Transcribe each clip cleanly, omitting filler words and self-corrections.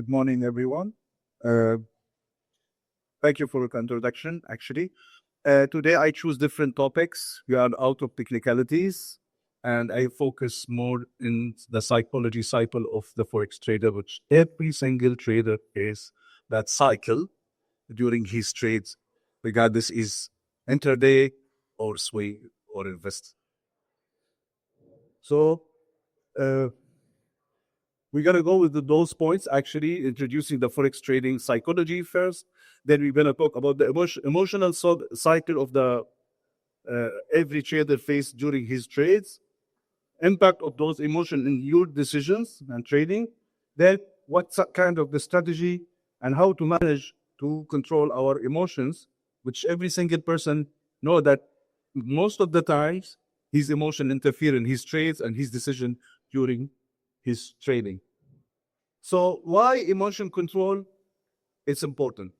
Good morning, everyone. Uh, Thank you for the introduction, actually. Today, I choose different topics. We are out of technicalities, and I focus more in the psychology cycle of the forex trader, which every single trader is that cycle during his trades, regardless is intraday or swing or invest. So, uh, we're going to go with those points, actually, introducing the forex trading psychology first. Then we're going to talk about the emotional cycle of the every trader face during his trades, impact of those emotions in your decisions and trading. Then what kind of the strategy and how to manage to control our emotions, which every single person know that most of the times his emotion interfere in his trades and his decision during his trading. So why emotion control is important?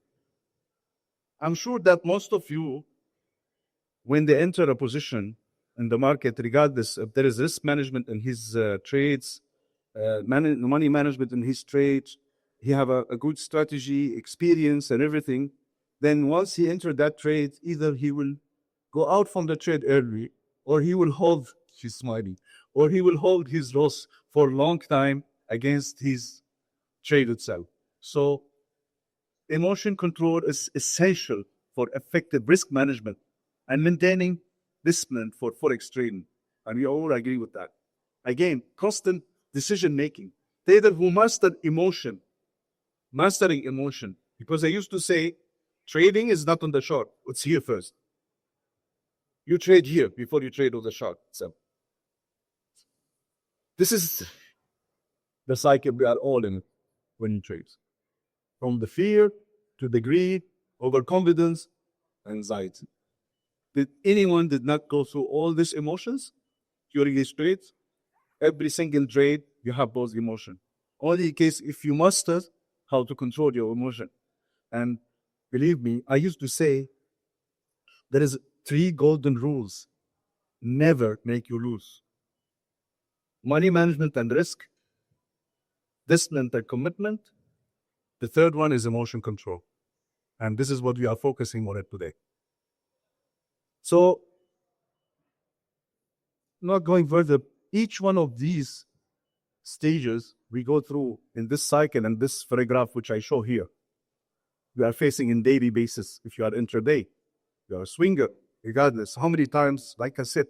I'm sure that most of you, when they enter a position in the market, regardless if there is risk management in his trades, money management in his trades, he have a good strategy, experience, and everything. Then once he entered that trade, either he will go out from the trade early, or he will hold his money, or he will hold his loss for a long time against his trade itself. So emotion control is essential for effective risk management and maintaining discipline for forex trading. And we all agree with that. Again, constant decision making. Trader who master emotion, mastering emotion. Because I used to say, trading is not on the chart. It's here first. You trade here before you trade on the chart. So this is the cycle we are all in when you trade. From the fear to the greed, overconfidence, anxiety. Did anyone did not go through all these emotions during these trades? Every single trade, you have those emotions. Only in case if you master how to control your emotion. And believe me, I used to say there is 3 golden rules. Never make you lose. Money management and risk, discipline and commitment. The third one is emotion control. And this is what we are focusing on it today. So, not going further, each one of these stages we go through in this cycle and this paragraph, which I show here, we are facing in daily basis. If you are intraday, you are a swinger, regardless. How many times, like I said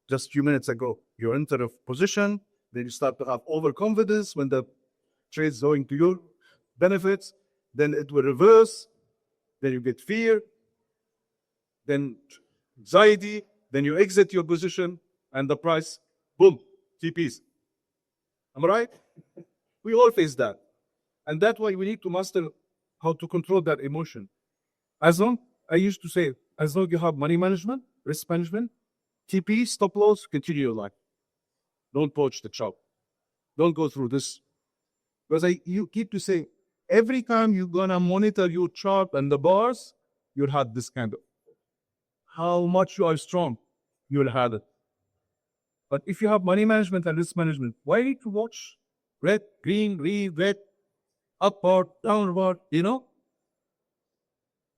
just a few minutes ago, you enter a position, then you start to have overconfidence when the trade's going to your benefits, then it will reverse, then you get fear, then anxiety, then you exit your position, and the price, boom, TPs. Am I right? We all face that. And that's why we need to master how to control that emotion. I used to say, as long as you have money management, risk management, TP, stop loss, continue your life. Don't poach the chop. Don't go through this. Because you keep to say, every time you're going to monitor your chart and the bars, you'll have this kind of, how much you are strong, you'll have it. But if you have money management and risk management, why need to watch red, green, red, upward, downward,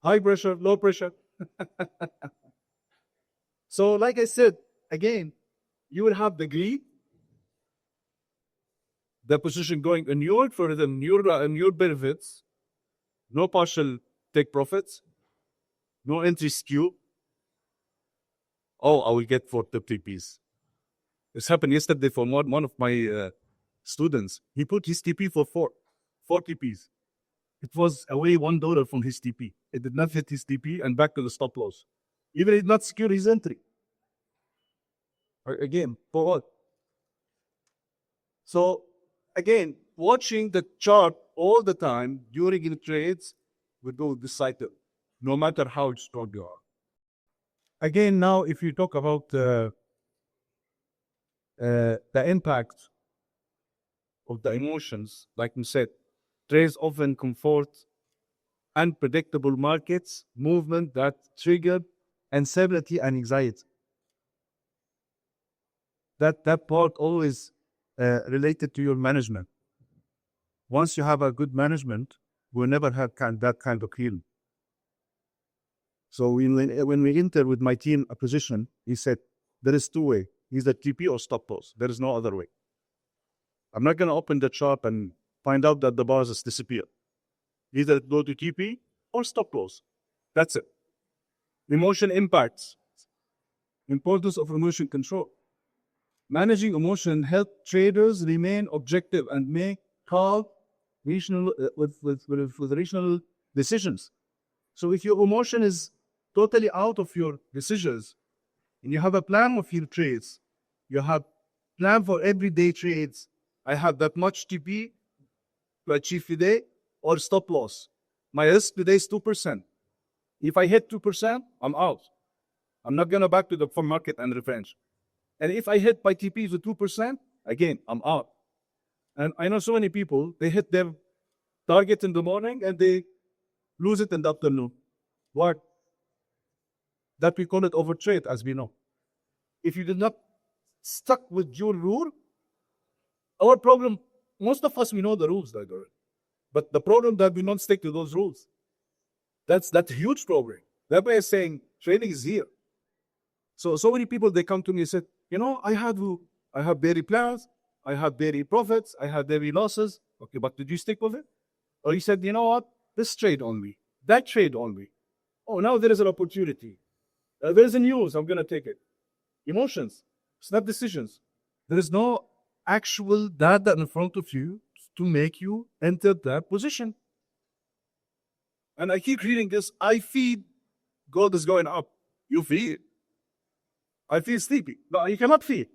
high pressure, low pressure. So like I said, again, you will have the greed, the position going in your for them, your benefits, no partial take profits, no entry skew. Oh, I will get 40 TPs. This happened yesterday for one of my students. He put his TP for 4 TPs. It was away $1 from his TP. It did not hit his TP and back to the stop loss. Even it did not secure his entry. Again, for what? So again, watching the chart all the time during the trades will go this cycle, no matter how strong you are. Again, now if you talk about the impact of the emotions, like we said, trades often comfort unpredictable markets, movement that trigger instability and anxiety. That part always related to your management. Once you have a good management, we never have that kind of feeling. So when we enter with my team a position, he said, there is two ways. Either TP or stop loss. There is no other way. I'm not going to open the chart and find out that the bars has disappeared. Either go to TP or stop loss. That's it. Emotion impacts. Importance of emotion control. Managing emotion helps traders remain objective and make calm, rational, with rational decisions. So if your emotion is totally out of your decisions, and you have a plan of your trades, you have plan for everyday trades. I have that much TP to achieve today or stop loss. My risk today is 2%. If I hit 2%, I'm out. I'm not going to back to the market and revenge. And if I hit my TP to 2%, again, I'm out. And I know so many people, they hit their target in the morning and they lose it in the afternoon. What? That we call it overtrade, as we know. If you did not stuck with your rule, our problem, most of us, we know the rules, but the problem that we don't stick to those rules. That's a huge problem. That way is saying trading is here. So many people, they come to me and say, I have daily plans, I have daily profits, I have daily losses. Okay, but did you stick with it? Or you said, you know what, this trade only, that trade only. Oh, now there is an opportunity. There is a news, I'm going to take it. Emotions, snap decisions. There is no actual data in front of you to make you enter that position. And I keep reading this. I feel gold is going up. You feel. I feel sleepy. No, you cannot feel.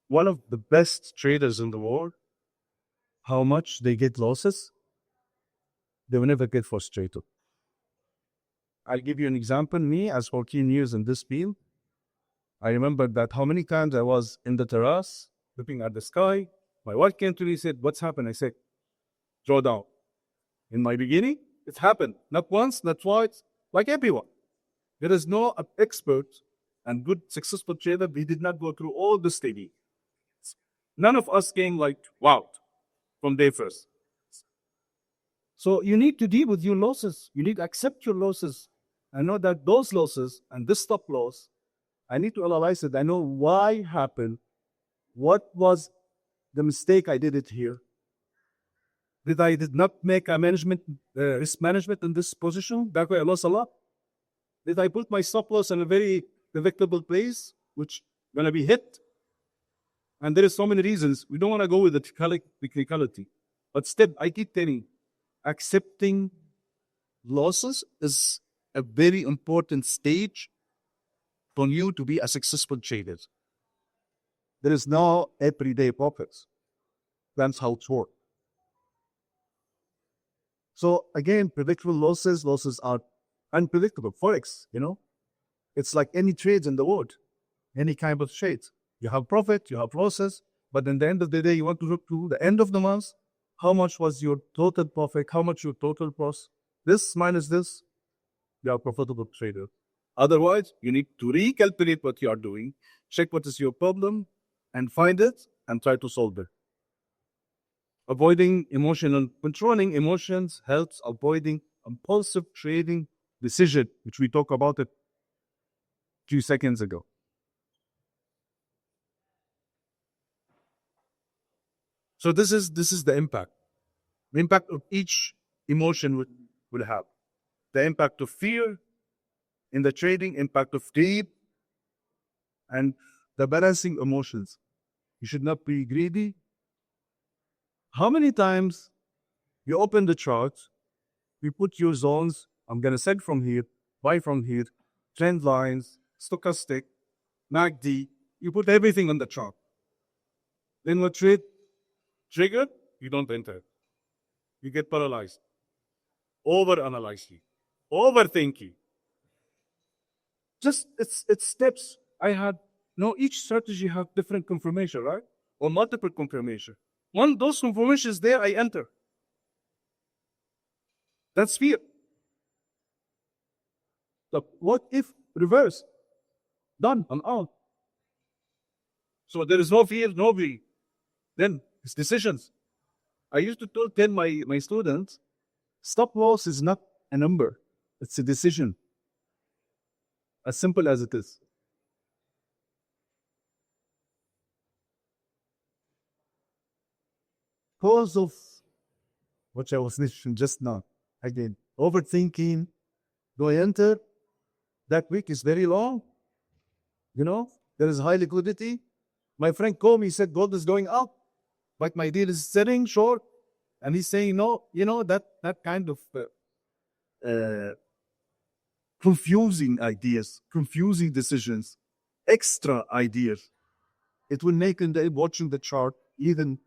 One of the best traders in the world, how much they get losses, they will never get frustrated. I'll give you an example. Me, as 14 years in this field, I remember that how many times I was in the terrace, looking at the sky. My wife came to me and said, what's happened? I said, draw down. In my beginning, it happened. Not once, not twice, like everyone. There is no expert and good successful trader. We did not go through all this study. None of us came like, wow, from day first. So you need to deal with your losses. You need to accept your losses. I know that those losses and this stop loss, I need to analyze it. I know why happened. What was the mistake I did it here? I did not make a risk management in this position? That way I lost a lot. Did I put my stop loss in a very predictable place, which going to be hit? And there is so many reasons. We don't want to go with the technicality. But I keep telling, accepting losses is a very important stage for you to be a successful trader. There is no everyday profits. That's how it works. So again, predictable losses are unpredictable. Forex, it's like any trades in the world, any kind of trades. You have profit, you have losses, but in the end of the day, you want to look to the end of the month. How much was your total profit? How much your total loss? This minus this, you are a profitable trader. Otherwise, you need to recalculate what you are doing, check what is your problem, and find it and try to solve it. Controlling emotions helps avoiding impulsive trading decision, which we talked about it a few seconds ago. So this is the impact. The impact of each emotion will have. The impact of fear in the trading, impact of greed, and the balancing emotions. You should not be greedy. How many times you open the chart, you put your zones, I'm going to sell from here, buy from here, trend lines, stochastic, MACD, you put everything on the chart. Then what trade triggered, you don't enter. You get paralyzed. Over-analyzing. Overthinking. Just, it's steps. Each strategy have different confirmation, right? Or multiple confirmation. One, those confirmations there, I enter. That's fear. So what if reverse? Done, I'm out. So there is no fear, no greed. Then It's decisions. I used to tell my students, stop loss is not a number. It's a decision. As simple as it is. Cause of what I was mentioning just now. Again, overthinking. Do I enter? That week is very long. You know, there is high liquidity. My friend called me, said gold is going up, but my deal is selling short. And he's saying, no, you know, that kind of confusing ideas, confusing decisions, extra ideas. It will make in the watching the chart even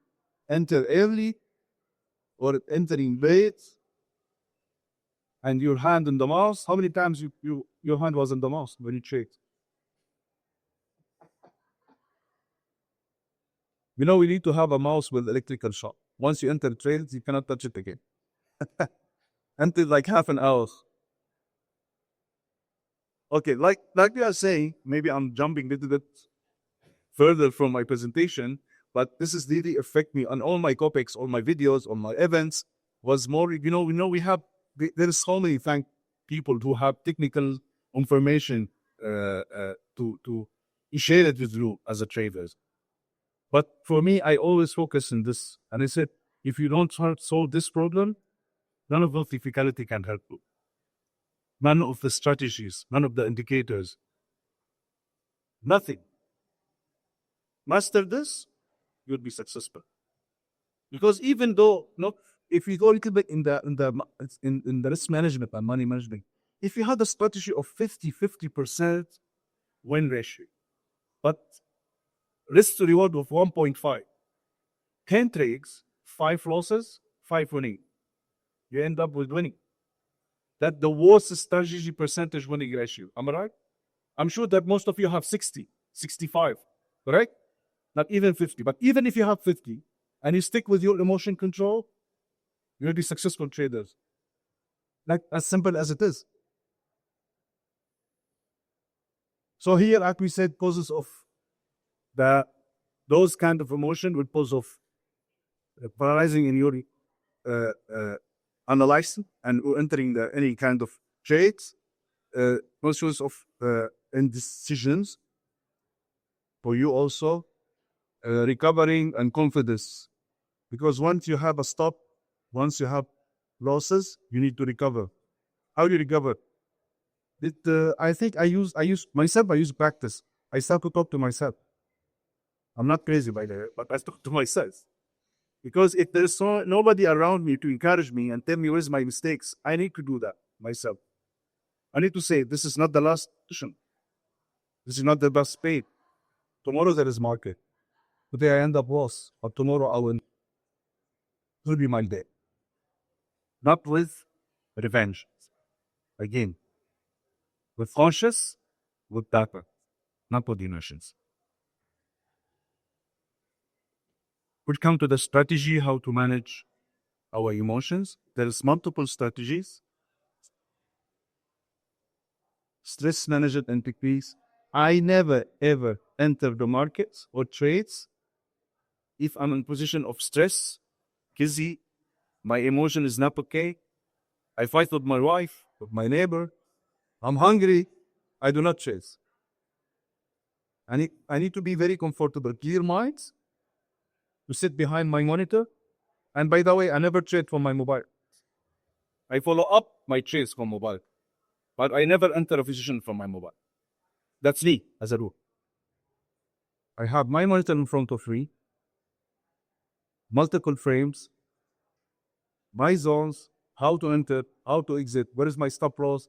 enter early or entering late. And your hand on the mouse, how many times your hand was on the mouse when you trade? You know, we need to have a mouse with electrical shock. Once you enter trades, you cannot touch it again. Until like half an hour. Okay, like we are saying, maybe I'm jumping a little bit further from my presentation, but this is really affect me on all my topics, all my videos, on my events. Was more, we have, there is so many people who have technical information to share it with you as a trader. But for me, I always focus on this. And I said, if you don't solve this problem, none of the difficulty can help you. None of the strategies, none of the indicators, nothing. Master this, you'll be successful. Because even though, if you go a little bit in the risk management and money management, if you had a strategy of 50% win ratio, but risk to reward of 1.5, 10 trades, 5 losses, 5 winning, you end up with winning. That's the worst strategy percentage winning ratio. Am I right? I'm sure that most of you have 60, 65, correct? Not even 50. But even if you have 50 and you stick with your emotion control, you'll be successful traders. Like as simple as it is. So here, like we said, causes of those kind of emotion will cause of paralyzing in your analyzing and entering any kind of trades, causes of indecisions for you also, recovering and confidence. Because once you have a stop, once you have losses, you need to recover. How do you recover? I think I use practice. I start to talk to myself. I'm not crazy by the way, but I talk to myself. Because if there's nobody around me to encourage me and tell me where's my mistakes, I need to do that myself. I need to say, this is not the last position. This is not the best paid. Tomorrow there is market. Today I end up lost, but tomorrow I will. It will be my day. Not with revenge. Again, with conscious, with data, not with emotions. We'll come to the strategy, how to manage our emotions. There's multiple strategies. Stress management and techniques. I never ever enter the markets or trades if I'm in position of stress, busy, my emotion is not okay. I fight with my wife, with my neighbor. I'm hungry. I do not chase. I need to be very comfortable, clear minds, to sit behind my monitor. And by the way, I never trade from my mobile. I follow up my trades from mobile, but I never enter a position from my mobile. That's me, as a rule. I have my monitor in front of me, multiple frames, my zones, how to enter, how to exit, where is my stop loss,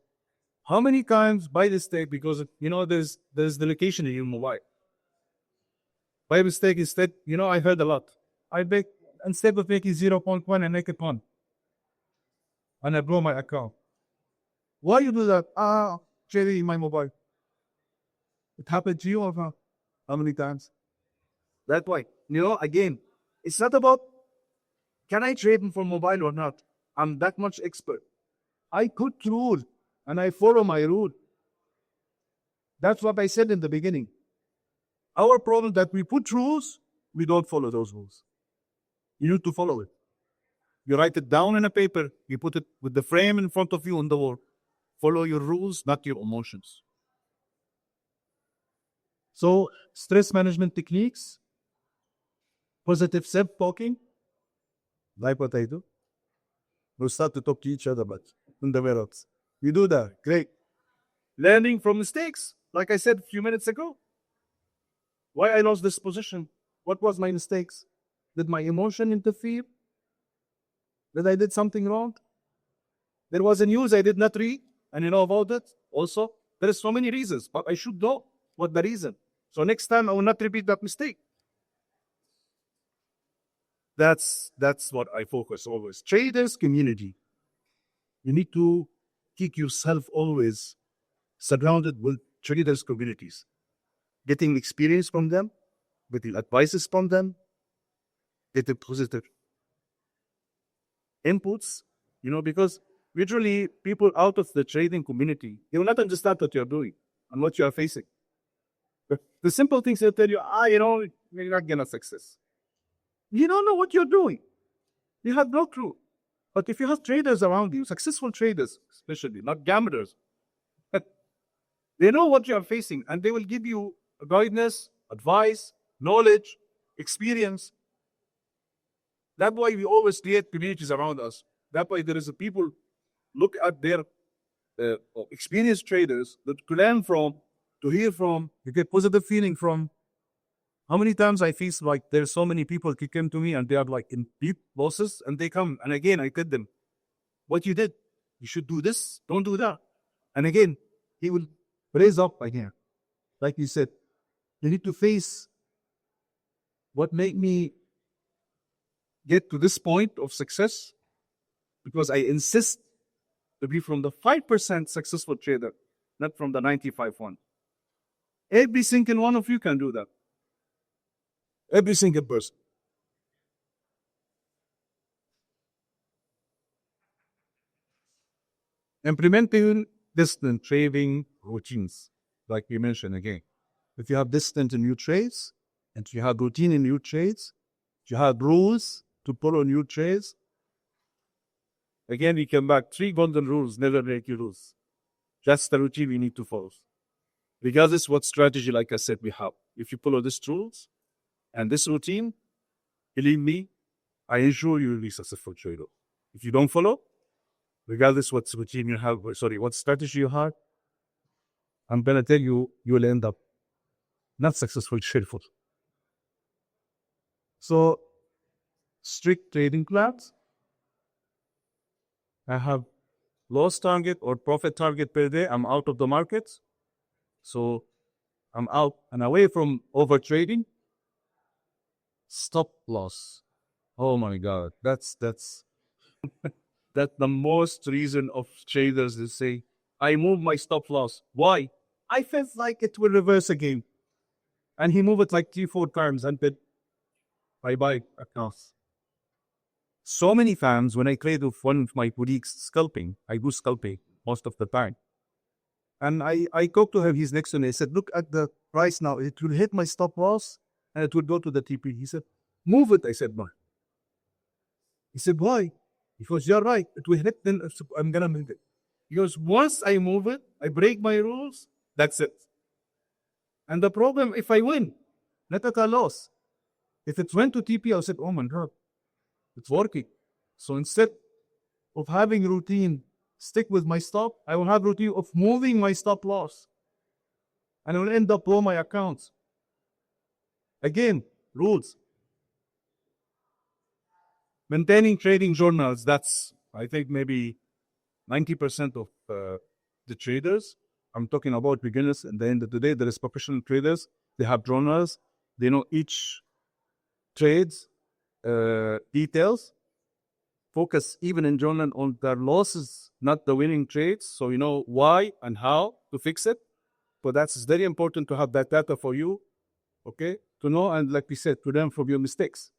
how many times by mistake, because there's the location in your mobile. By mistake, instead, I heard a lot. I make, instead of making 0.1, I make it 1. And I blow my account. Why you do that? Trading in my mobile. It happened to you or not? How many times? That's why. Again, it's not about can I trade from mobile or not. I'm that much expert. I put rule and I follow my rule. That's what I said in the beginning. Our problem that we put rules, we don't follow those rules. You need to follow it. You write it down in a paper. You put it with the frame in front of you on the wall. Follow your rules, not your emotions. So, stress management techniques, positive self-talking, like what I do. We start to talk to each other, but in the mirrors. You do that. Great. Learning from mistakes, like I said a few minutes ago. Why I lost this position? What was my mistakes? Did my emotion interfere? Did I did something wrong? There was a news I did not read, and you know about it. Also, there is so many reasons, but I should know what the reason. So next time I will not repeat that mistake. That's what I focus always. Traders community. You need to keep yourself always surrounded with traders communities, getting experience from them, getting advices from them, getting positive inputs, because usually people out of the trading community, they will not understand what you're doing and what you are facing. But the simple things they'll tell you, you're not gonna success. You don't know what you're doing. You have no clue. But if you have traders around you, successful traders, especially, not gamblers, they know what you are facing and they will give you guidance, advice, knowledge, experience. That's why we always create communities around us. That's why there is a people look at their experienced traders that to learn from, to hear from, you get positive feeling from. How many times I feel like there's so many people who came to me and they are like in deep losses and they come and again I tell them, what you did, you should do this, don't do that. And again, he will raise up again. Like you said, you need to face what made me get to this point of success, because I insist to be from the 5% successful trader, not from the 95 one. Every single one of you can do that. Every single person. Implementing distant trading routines, like we mentioned again. If you have distant in new trades, and you have routine in new trades, you have rules to follow new trades. Again, we come back. 3 golden rules never make you lose. That's the routine we need to follow. Regardless what strategy, like I said, we have. If you follow these rules and this routine, believe me, I ensure you will be a successful trader. If you don't follow, regardless what routine you have, what strategy you have, I'm going to tell you, you will end up not successful trader. So, strict trading plans. I have loss target or profit target per day. I'm out of the market. So, I'm out and away from over trading. Stop loss. Oh my God. That's the most reason of traders to say, I move my stop loss. Why? I felt like it will reverse again. And he moved it like 3-4 times and then bye-bye accounts. So many times when I trade with one of my colleagues scalping, I do scalping most of the time. And I talked to him, he's next to me. I said, look at the price now. It will hit my stop loss and it will go to the TP. He said, move it. I said, no. He said, why? Because you're right. It will hit, then I'm going to move it. Because once I move it, I break my rules, that's it. And the problem, if I win, not at a loss. If it went to TP, I said, oh my God, it's working. So instead of having routine, stick with my stop, I will have routine of moving my stop loss. And I will end up blow my accounts. Again, rules. Maintaining trading journals, that's, I think, maybe 90% of the traders. I'm talking about beginners. At the end of the day, there is professional traders. They have journals. They know each trade's details. Focus even in journal on their losses, not the winning trades. So you know why and how to fix it. But that's very important to have that data for you, okay? To know and, like we said, to learn from your mistakes.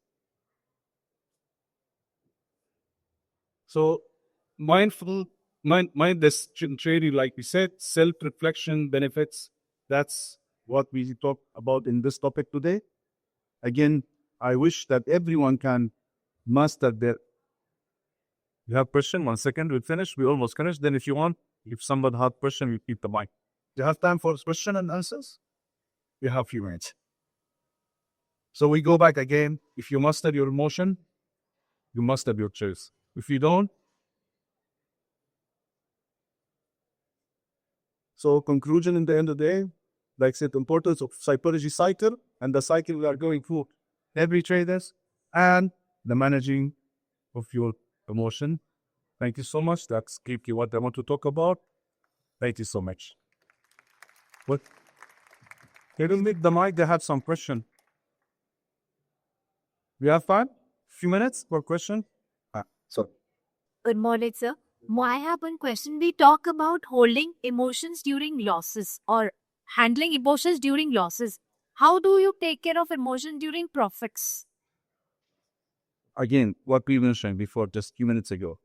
So mindless trading, like we said, self-reflection benefits. That's what we talk about in this topic today. Again, I wish that everyone can master their. You have question? 1 second, we'll finish. We almost finished. Then if you want, if somebody has question, we keep the mic. Do you have time for question and answers? You have few minutes. So we go back again. If you master your emotion, you master your choice. If you don't, so conclusion in the end of the day, like I said, the importance of psychology cycle and the cycle we are going through every traders and the managing of your emotion. Thank you so much. That's quickly what I want to talk about. Thank you so much. What? They don't make the mic. They have some question. We have time? Few minutes for question. Sorry. Good morning, sir. I have one question. We talk about holding emotions during losses or handling emotions during losses. How do you take care of emotion during profits? Again, what we mentioned before just a few minutes ago.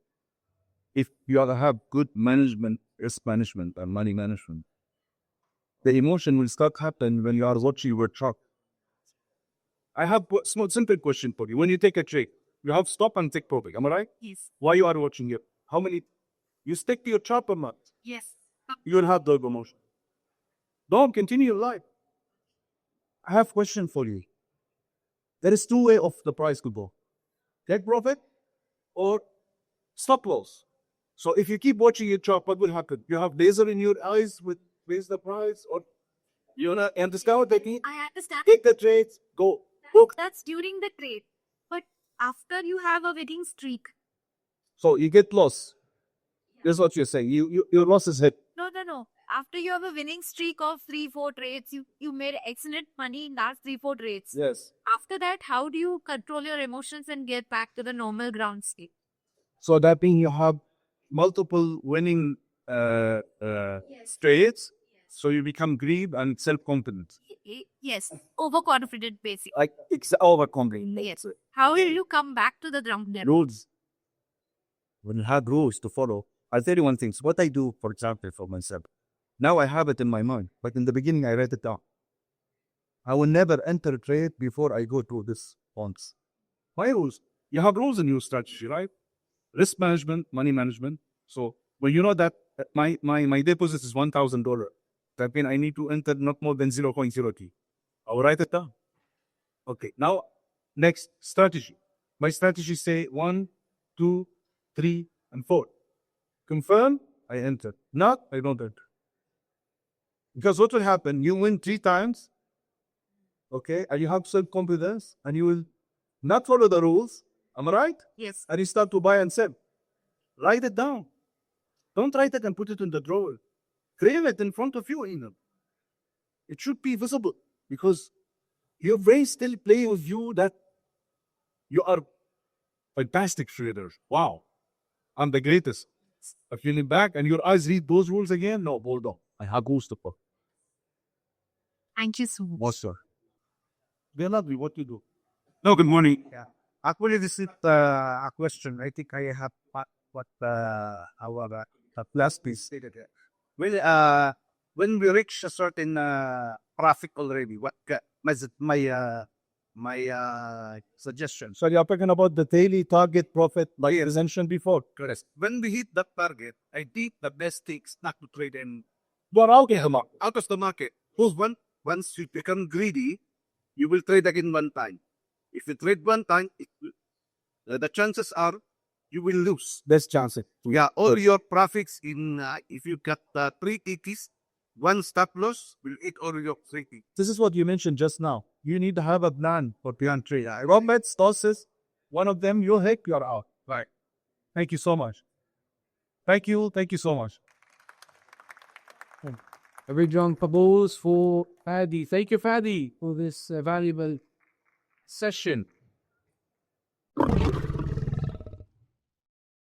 If you have good management, risk management and money management, the emotion will start happen when you are watching your chart. I have a small, simple question for you. When you take a trade, you have stop and take profit. Am I right? Yes. Why you are watching it? How many? You stick to your chart or not? Yes. You will have the emotion. Don't continue your life. I have question for you. There is two way of the price could go. Take profit or stop loss. So if you keep watching your chart, what will happen? You have laser in your eyes with raise the price, or you know, understand what they mean? I understand. Take the trades, go. Book. That's during the trade. But after you have a winning streak. So you get lost. That's what you're saying. Your loss is hit. No. After you have a winning streak of 3-4 trades, you made excellent money in that 3-4 trades. Yes. After that, how do you control your emotions and get back to the normal ground state? So that means you have multiple winning trades. So you become greed and self-confident. Yes, overconfident basically. Like it's overconfident. Yes. How will you come back to the ground level? Rules. When you have rules to follow, I'll tell you one thing. So what I do, for example, for myself, now I have it in my mind, but in the beginning I write it down. I will never enter a trade before I go through this once. Why rules? You have rules in your strategy, right? Risk management, money management. So when you know that my deposit is $1,000, that means I need to enter not more than 0.03. I will write it down. Okay. Now, next strategy. My strategy say 1, 2, 3, and 4. Confirm, I enter. Not, I don't enter. Because what will happen? You win 3 times, okay, and you have self-confidence, and you will not follow the rules. Am I right? Yes. And you start to buy and sell. Write it down. Don't write it and put it in the drawer. Frame it in front of you, Enoch. It should be visible because your brain still play with you that you are fantastic traders. Wow, I'm the greatest. If you lean back and your eyes read those rules again, no, hold on. I have goals to put. Thank you so much. What, sir? Beloved, what you do? No, good morning. Yeah. Actually, this is a question. I think I have what our last piece stated here. Well, when we reach a certain profit already, what is my suggestion? So you're talking about the daily target profit like you mentioned before. Correct. When we hit that target, I think the best thing is not to trade in Out out of the market. Because once you become greedy, you will trade again one time. If you trade one time, the chances are you will lose. Best chance. Yeah, all your profits in if you got 3 TTs, one stop loss will eat all your 3 TTs. This is what you mentioned just now. You need to have a plan for beyond trade. Roberts, tosses, one of them, you hit, you're out. Right. Thank you so much. Thank you so much. A big round of applause for Fadi. Thank you, Fadi, for this valuable session.